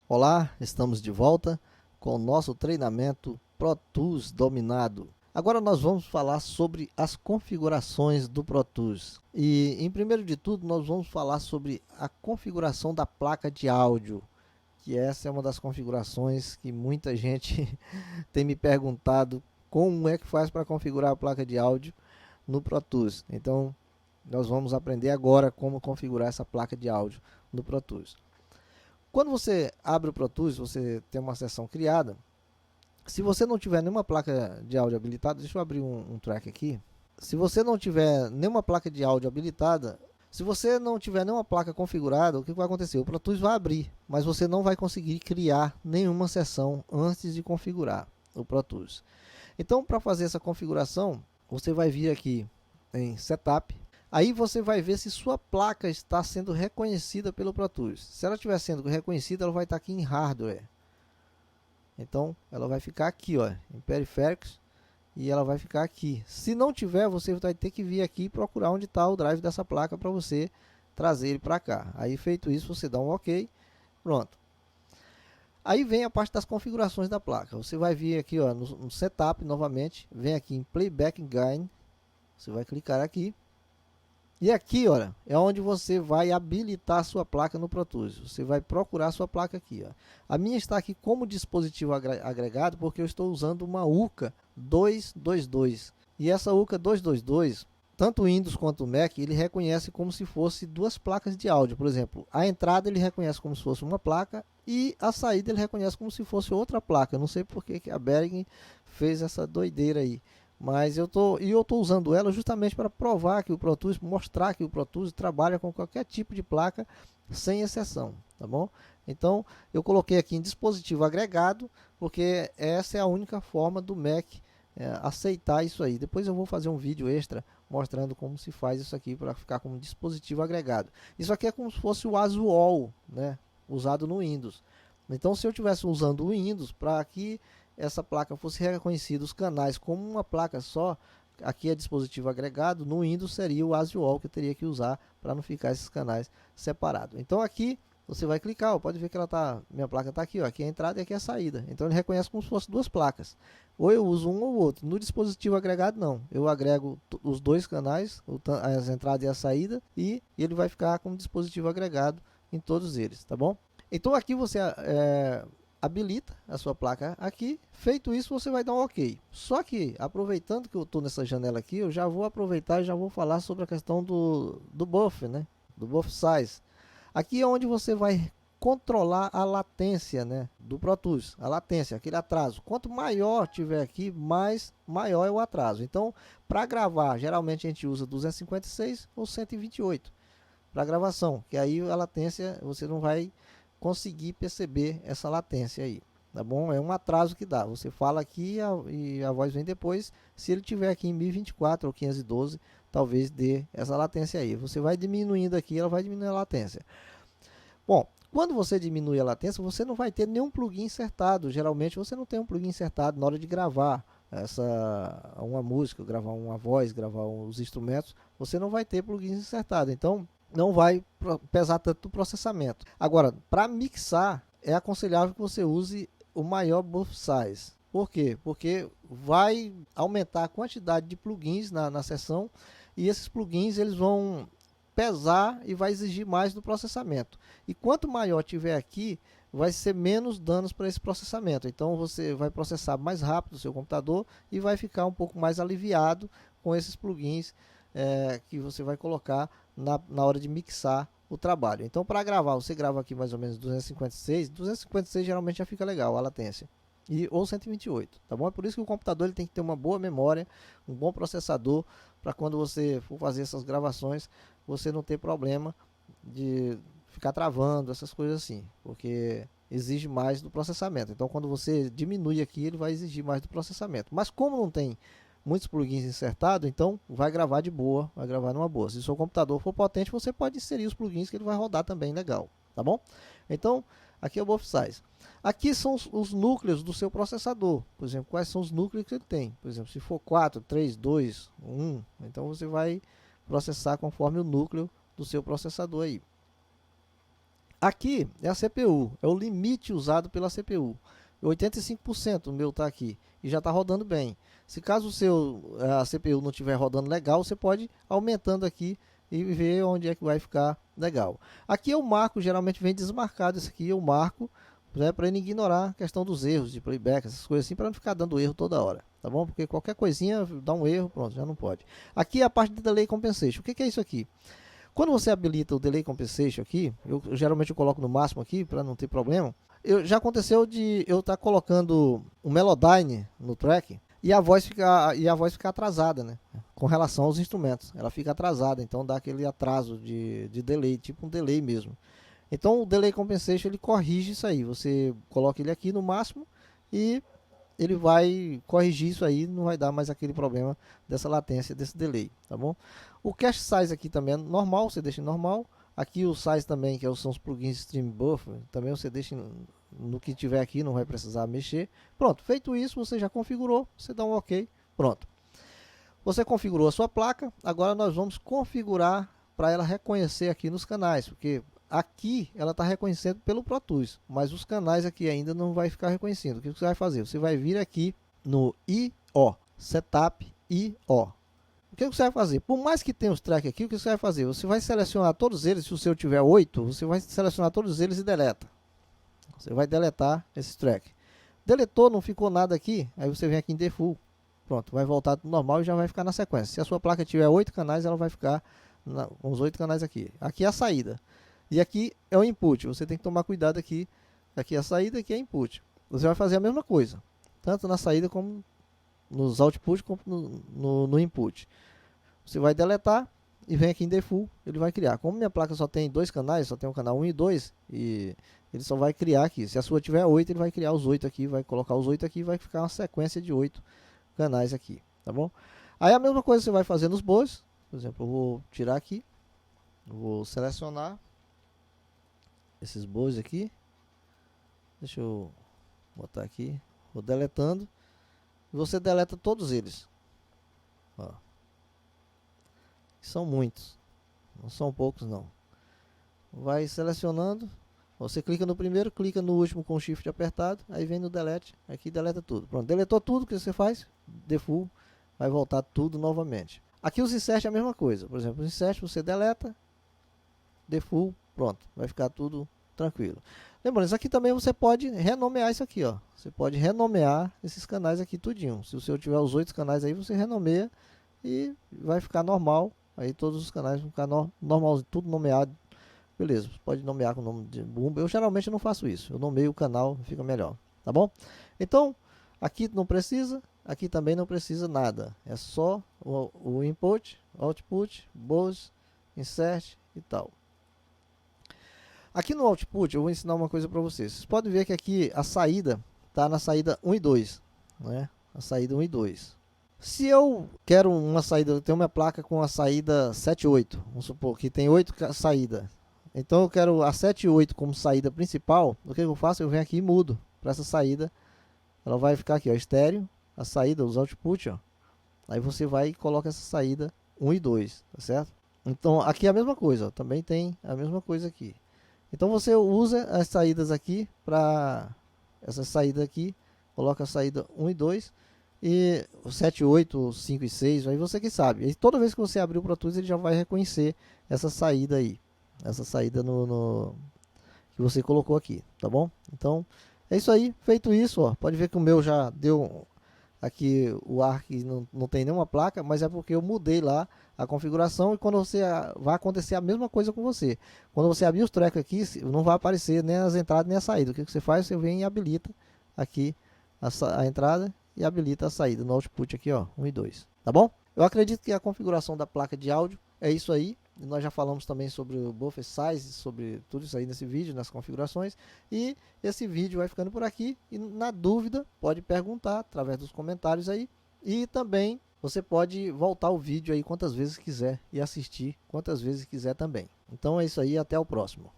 Olá, estamos de volta com o nosso treinamento Pro Tools dominado. Agora nós vamos falar sobre as configurações do Pro Tools. E em primeiro de tudo, nós vamos falar sobre a configuração da placa de áudio, que essa é uma das configurações que muita gente tem me perguntado como é que faz para configurar a placa de áudio no Pro Tools. Então, nós vamos aprender agora como configurar essa placa de áudio no Pro Tools. Quando você abre o Pro Tools, você tem uma seção criada. Se você não tiver nenhuma placa de áudio habilitada, deixa eu abrir um track aqui. Se você não tiver nenhuma placa de áudio habilitada, se você não tiver nenhuma placa configurada, o que vai acontecer? O Pro Tools vai abrir, mas você não vai conseguir criar nenhuma seção antes de configurar o Pro Tools. Então, para fazer essa configuração, você vai vir aqui em Setup. Aí você vai ver se sua placa está sendo reconhecida pelo Pro Tools. Se ela estiver sendo reconhecida, ela vai estar aqui em Hardware. Então, ela vai ficar aqui, ó, em Periféricos, e ela vai ficar aqui. Se não tiver, você vai ter que vir aqui e procurar onde está o drive dessa placa para você trazer ele para cá. Aí, feito isso, você dá um OK, pronto. Aí vem a parte das configurações da placa. Você vai vir aqui, ó, no Setup novamente, vem aqui em Playback Gain, você vai clicar aqui. E aqui, olha, é onde você vai habilitar a sua placa no Pro Tools. Você vai procurar a sua placa aqui, ó. A minha está aqui como dispositivo agregado porque eu estou usando uma UCA 222. E essa UCA 222, tanto o Windows quanto o Mac, ele reconhece como se fosse duas placas de áudio. Por exemplo, a entrada ele reconhece como se fosse uma placa e a saída ele reconhece como se fosse outra placa. Eu não sei porque que a Behringer fez essa doideira aí. Mas eu estou usando ela justamente para provar que o Pro Tools, mostrar que o Pro Tools trabalha com qualquer tipo de placa, sem exceção, tá bom? Então, eu coloquei aqui em dispositivo agregado, porque essa é a única forma do Mac aceitar isso aí. Depois eu vou fazer um vídeo extra mostrando como se faz isso aqui para ficar como dispositivo agregado. Isso aqui é como se fosse o ASUAL, né, usado no Windows. Então, se eu estivesse usando o Windows, para que essa placa fosse reconhecida os canais como uma placa só, aqui é dispositivo agregado, no Windows seria o ASUAL que eu teria que usar para não ficar esses canais separados. Então aqui você vai clicar, ó, pode ver que ela tá, minha placa está aqui, ó, aqui é a entrada e aqui é a saída. Então ele reconhece como se fossem duas placas. Ou eu uso um ou outro. No dispositivo agregado não, eu agrego os dois canais, as entradas e a saída, e ele vai ficar como dispositivo agregado em todos eles, tá bom? Então aqui você habilita a sua placa aqui. Feito isso, você vai dar um OK. Só que, aproveitando que eu estou nessa janela aqui, eu já vou aproveitar e já vou falar sobre a questão do buff, né? Do buff size. Aqui é onde você vai controlar a latência, né, do Pro Tools. A latência, aquele atraso. Quanto maior tiver aqui, maior é o atraso. Então, para gravar, geralmente a gente usa 256 ou 128 para gravação, que aí a latência você não vai conseguir perceber essa latência aí, tá bom? É um atraso que dá. Você fala aqui e a voz vem depois. Se ele tiver aqui em 1024 ou 512, talvez dê essa latência aí. Você vai diminuindo aqui, ela vai diminuir a latência. Bom, quando você diminui a latência, você não vai ter nenhum plugin insertado. Geralmente você não tem um plugin insertado na hora de gravar uma música, gravar uma voz, gravar os instrumentos. Você não vai ter plugins insertados. Então, não vai pesar tanto o processamento. Agora, para mixar, é aconselhável que você use o maior buff size. Por quê? Porque vai aumentar a quantidade de plugins na seção e esses plugins eles vão pesar e vai exigir mais do processamento. E quanto maior tiver aqui, vai ser menos danos para esse processamento. Então você vai processar mais rápido o seu computador e vai ficar um pouco mais aliviado com esses plugins que você vai colocar na hora de mixar o trabalho. Então, para gravar, você grava aqui mais ou menos 256. 256 geralmente já fica legal a latência. Ou 128, tá bom? É por isso que o computador ele tem que ter uma boa memória, um bom processador, para quando você for fazer essas gravações, você não ter problema de ficar travando, essas coisas assim, porque exige mais do processamento. Então, quando você diminui aqui, ele vai exigir mais do processamento. Mas como não tem muitos plugins insertados, então vai gravar de boa, vai gravar numa boa. Se o seu computador for potente, você pode inserir os plugins que ele vai rodar também legal, tá bom? Então, aqui é o buff size. Aqui são os núcleos do seu processador. Por exemplo, quais são os núcleos que ele tem. Por exemplo, se for 4, 3, 2, 1, então você vai processar conforme o núcleo do seu processador aí. Aqui é a CPU, é o limite usado pela CPU. 85% o meu está aqui e já está rodando bem. Se caso a CPU não estiver rodando legal, você pode ir aumentando aqui e ver onde é que vai ficar legal. Aqui eu marco, geralmente vem desmarcado isso aqui, eu marco, né, para ele ignorar a questão dos erros de playback, essas coisas assim, para não ficar dando erro toda hora, tá bom? Porque qualquer coisinha dá um erro, pronto, já não pode. Aqui é a parte de Delay Compensation. O que é isso aqui? Quando você habilita o Delay Compensation aqui, geralmente eu coloco no máximo aqui, para não ter problema. Já aconteceu de eu estar colocando um Melodyne no track e a voz ficar atrasada, né? Com relação aos instrumentos. Ela fica atrasada, então dá aquele atraso de delay, tipo um delay mesmo. Então o Delay Compensation ele corrige isso aí. Você coloca ele aqui no máximo e ele vai corrigir isso aí, não vai dar mais aquele problema dessa latência, desse delay, tá bom? O cache size aqui também é normal, você deixa em normal. Aqui o size também, que são os plugins Stream Buffer, também você deixa no que tiver aqui, não vai precisar mexer. Pronto, feito isso, você já configurou, você dá um OK, pronto. Você configurou a sua placa, agora nós vamos configurar para ela reconhecer aqui nos canais, porque aqui ela está reconhecendo pelo Pro Tools, mas os canais aqui ainda não vai ficar reconhecendo. O que você vai fazer? Você vai vir aqui no I/O, Setup I/O. O que você vai fazer? Por mais que tenha os tracks aqui, o que você vai fazer? Você vai selecionar todos eles, se o seu tiver 8, você vai selecionar todos eles e deleta. Você vai deletar esses tracks. Deletou, não ficou nada aqui, aí você vem aqui em Default. Pronto, vai voltar tudo normal e já vai ficar na sequência. Se a sua placa tiver 8 canais, ela vai ficar com os 8 canais aqui. Aqui é a saída. E aqui é o input. Você tem que tomar cuidado aqui. Aqui é a saída, aqui é input. Você vai fazer a mesma coisa. Tanto na saída como nos output, como no input. Você vai deletar e vem aqui em Default. Ele vai criar. Como minha placa só tem 2 canais, só tem o canal 1 e 2. E ele só vai criar aqui. Se a sua tiver 8, ele vai criar os 8 aqui. Vai colocar os 8 aqui e vai ficar uma sequência de 8 canais aqui. Tá bom? Aí a mesma coisa você vai fazer nos bois. Por exemplo, eu vou tirar aqui. Vou selecionar esses bois aqui. Deixa eu botar aqui. Vou deletando. Você deleta todos eles. Ó. São muitos. Não são poucos não. Vai selecionando. Você clica no primeiro, clica no último com o shift apertado. Aí vem no delete. Aqui deleta tudo. Pronto, deletou tudo. O que você faz? Default. Vai voltar tudo novamente. Aqui os insert é a mesma coisa. Por exemplo, os insert você deleta. Default. Pronto, vai ficar tudo tranquilo. Lembrando, isso aqui também você pode renomear isso aqui, ó. Você pode renomear esses canais aqui tudinho. Se o seu tiver os 8 canais aí, você renomeia e vai ficar normal. Aí todos os canais vão ficar normal, tudo nomeado. Beleza, pode nomear com o nome de Bumba. Eu geralmente não faço isso. Eu nomeio o canal, fica melhor, tá bom? Então, aqui não precisa, aqui também não precisa nada. É só o input, output, bows, insert e tal. Aqui no output eu vou ensinar uma coisa para vocês. Vocês podem ver que aqui a saída está na saída 1 e 2, né? A saída 1 e 2. Se eu quero uma saída, eu tenho uma placa com a saída 7 e 8, vamos supor que tem 8 saídas. Então eu quero a 7 e 8 como saída principal. O que eu faço? Eu venho aqui e mudo para essa saída. Ela vai ficar aqui, ó, estéreo, a saída, os output, ó. Aí você vai e coloca essa saída 1 e 2, tá certo? Então aqui é a mesma coisa, ó, também tem a mesma coisa aqui. Então você usa as saídas aqui para essa saída aqui, coloca a saída 1 e 2 e o 7, 8, 5 e 6, aí você que sabe. E toda vez que você abrir o Pro Tools, ele já vai reconhecer essa saída aí, essa saída que você colocou aqui, tá bom? Então é isso aí, feito isso, ó, pode ver que o meu já deu aqui o ARC, não tem nenhuma placa, mas é porque eu mudei lá a configuração e quando você vai acontecer a mesma coisa com você. Quando você abrir os tracks aqui, não vai aparecer nem as entradas nem a saída. O que você faz? Você vem e habilita aqui a entrada e habilita a saída no output aqui, ó, 1 e 2. Tá bom? Eu acredito que a configuração da placa de áudio é isso aí. Nós já falamos também sobre o buffer size, sobre tudo isso aí nesse vídeo, nas configurações. E esse vídeo vai ficando por aqui. E na dúvida, pode perguntar através dos comentários aí. E também você pode voltar o vídeo aí quantas vezes quiser e assistir quantas vezes quiser também. Então é isso aí, até o próximo.